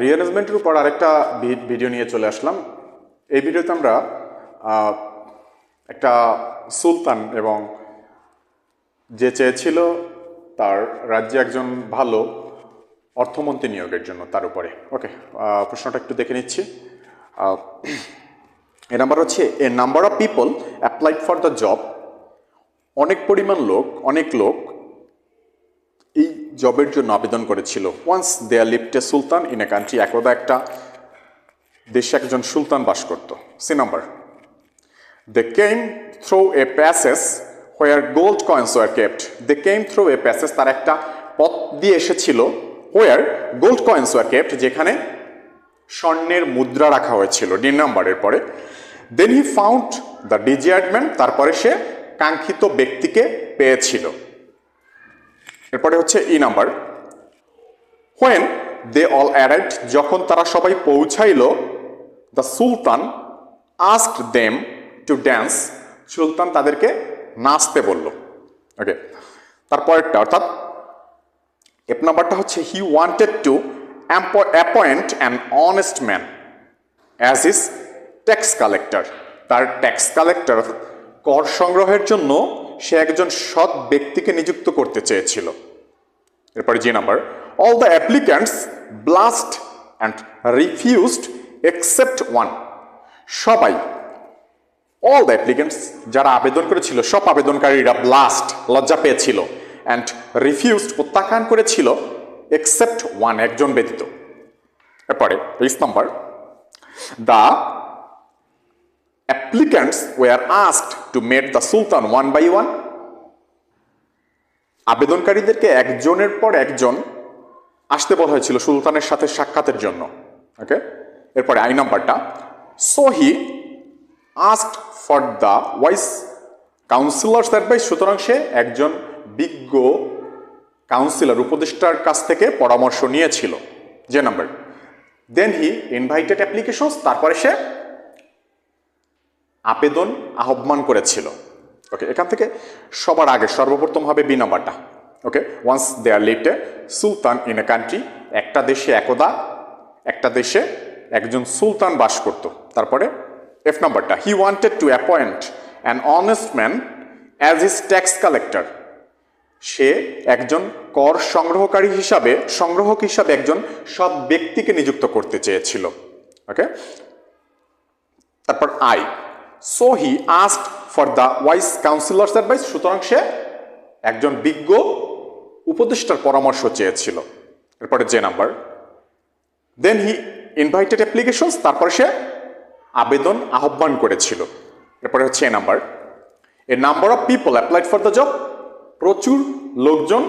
রিঅ্যারেঞ্জমেন্টের উপর আরেকটা ভিডিও নিয়ে চলে আসলাম। এই ভিডিওতে আমরা একটা সুলতান এবং যে চেয়েছিল তার রাজ্যে একজন ভালো অর্থমন্ত্রী নিয়োগের জন্য তার উপরে। ওকে, প্রশ্নটা একটু দেখে নিচ্ছি। এ নাম্বার হচ্ছে, এ number of people applied for the job. অনেক লোক এই জবের জন্য আবেদন করেছিল। Once there lived a sultan in a country, একদা একটা দেশে একজন সুলতান বাস করত। C number, they came through a passage where gold coins were kept. They came through a passage, তার একটা পথ দিয়ে এসেছিল, where gold coins were kept, যেখানে স্বর্ণের মুদ্রা রাখা হয়েছিল। ডি নাম্বারের পরে, দেন he found the desired man, তারপরে সে কাঙ্ক্ষিত ব্যক্তিকে পেয়েছিল। এরপরে হচ্ছে E number, when they all arrived, যখন তারা সবাই পৌঁছাইল, the sultan asked them to dance, সুলতান তাদেরকে নাচতে বলল। ওকে, তারপরেরটা অর্থাৎ এফ নাম্বারটা হচ্ছে, he wanted to appoint an honest man as is tax collector, তার ট্যাক্স কালেক্টর কর সংগ্রহের জন্য সে একজন সৎ ব্যক্তিকে নিযুক্ত করতে চেয়েছিল। এরপরে G number, all the applicants blast and refused except one, সবাই, অল দ্য অ্যাপ্লিক্যান্টস যারা আবেদন করেছিল, সব আবেদনকারীরা ব্লাস্ট লজ্জা পেয়েছিল, অ্যান্ড রিফিউজড প্রত্যাখ্যান করেছিল, এক্সেপ্ট ওয়ান একজন ব্যতীত। এরপরে ২০ number, the applicants were asked to met the sultan one by one, আবেদনকারীদেরকে একজনের পর একজন আসতে বলা হয়েছিল সুলতানের সাথে সাক্ষাতের জন্য। ওকে, এরপরে আই নাম্বারটা, so he asked for the wise councillors advice, সুতরাং সে একজন বিজ্ঞ কাউন্সিলর উপদেষ্টার কাছ থেকে পরামর্শ নিয়েছিল। যে number, then he invited applications, তারপরে সে আবেদন আহ্বান করেছিল। ওকে, এখান থেকে সবার আগে সর্বপ্রথম হবে বি নাম্বারটা। Okay, once there lived a sultan in a country, একটা দেশে একদা একটা দেশে একজন সুলতান বাস করত। তারপরে এফ নাম্বারটা, he wanted to appoint an honest man as his tax collector, সে একজন কর সংগ্রহক হিসাবে একজন সৎ ব্যক্তিকে নিযুক্ত করতে চেয়েছিল। ওকে, তারপর I, so he asked for the wise councillors advice, সুতরাং সে একজন বিজ্ঞ উপদেষ্টার পরামর্শ চেয়েছিল। এরপরে J number, then he invited applications, তারপরে সে আবেদন আহ্বান করেছিল। এরপরে হচ্ছে এ number, a number of people applied for the job, প্রচুর লোকজন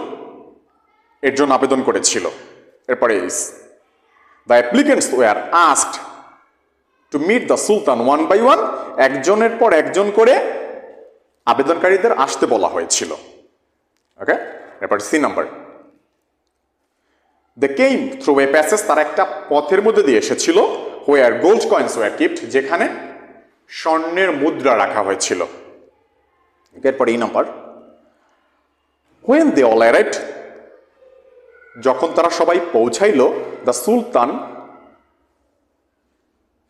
এর জন্য আবেদন করেছিল। এরপরে is, the applicants were asked to meet the sultan one by one, একজনের পর একজন করে আবেদনকারীদের আসতে বলা হয়েছিল। ওকে, এরপর C number, they came through a passage, তার একটা পথের মধ্যে দিয়ে এসেছিল, where gold coins were kept, যেখানে স্বর্ণের মুদ্রা রাখা হয়েছিল। এরপর E number, when they all arrived, যখন তারা সবাই পৌঁছাইল, the sultan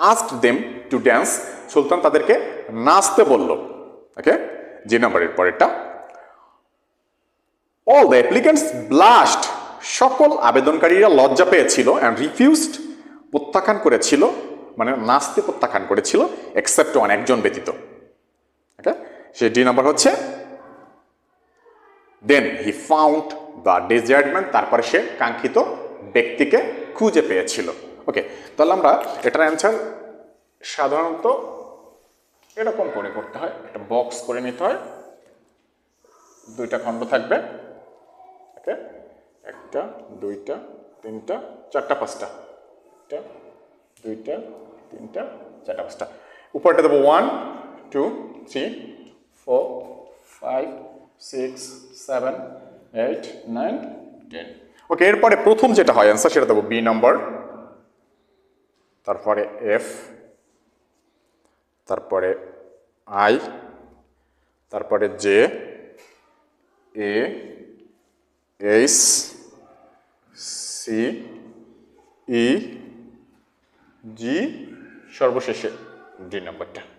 asked them to dance, সুলতান তাদেরকে নাচতে বলল। ওকে, যে নাম্বারের পরেরটা, অল দ্য অ্যাপ্লিক্যান্টস ব্লাস্ট, সকল আবেদনকারীরা লজ্জা পেয়েছিল, অ্যান্ড রিফিউজড প্রত্যাখ্যান করেছিল, মানে নাচতে প্রত্যাখ্যান করেছিল, এক্সেপ্ট ওয়ান একজন ব্যতীত। ওকে, সে ডি নাম্বার হচ্ছে, then he found the desired man, তারপরে সে কাঙ্ক্ষিত ব্যক্তিকে খুঁজে পেয়েছিল। ওকে, তাহলে আমরা এটার অ্যান্সার সাধারণত এরকম করে করতে হয়, একটা বক্স করে নিতে হয়, দুইটা খণ্ড থাকবে। ওকে, একটা, দুইটা, তিনটা, চারটা, পাঁচটা, একটা, দুইটা, তিনটা, চারটা, পাঁচটা, উপরটা দেবো 1 2 3 4 5 6 7 8 9 10। ওকে, এরপরে প্রথম যেটা হয় অ্যান্সার সেটা দেবো বি নাম্বার, তারপরে এফ, তারপরে আই, তারপরে জে, এ, এইচ, সি, ই জি সর্বশেষে ডি নাম্বারটা।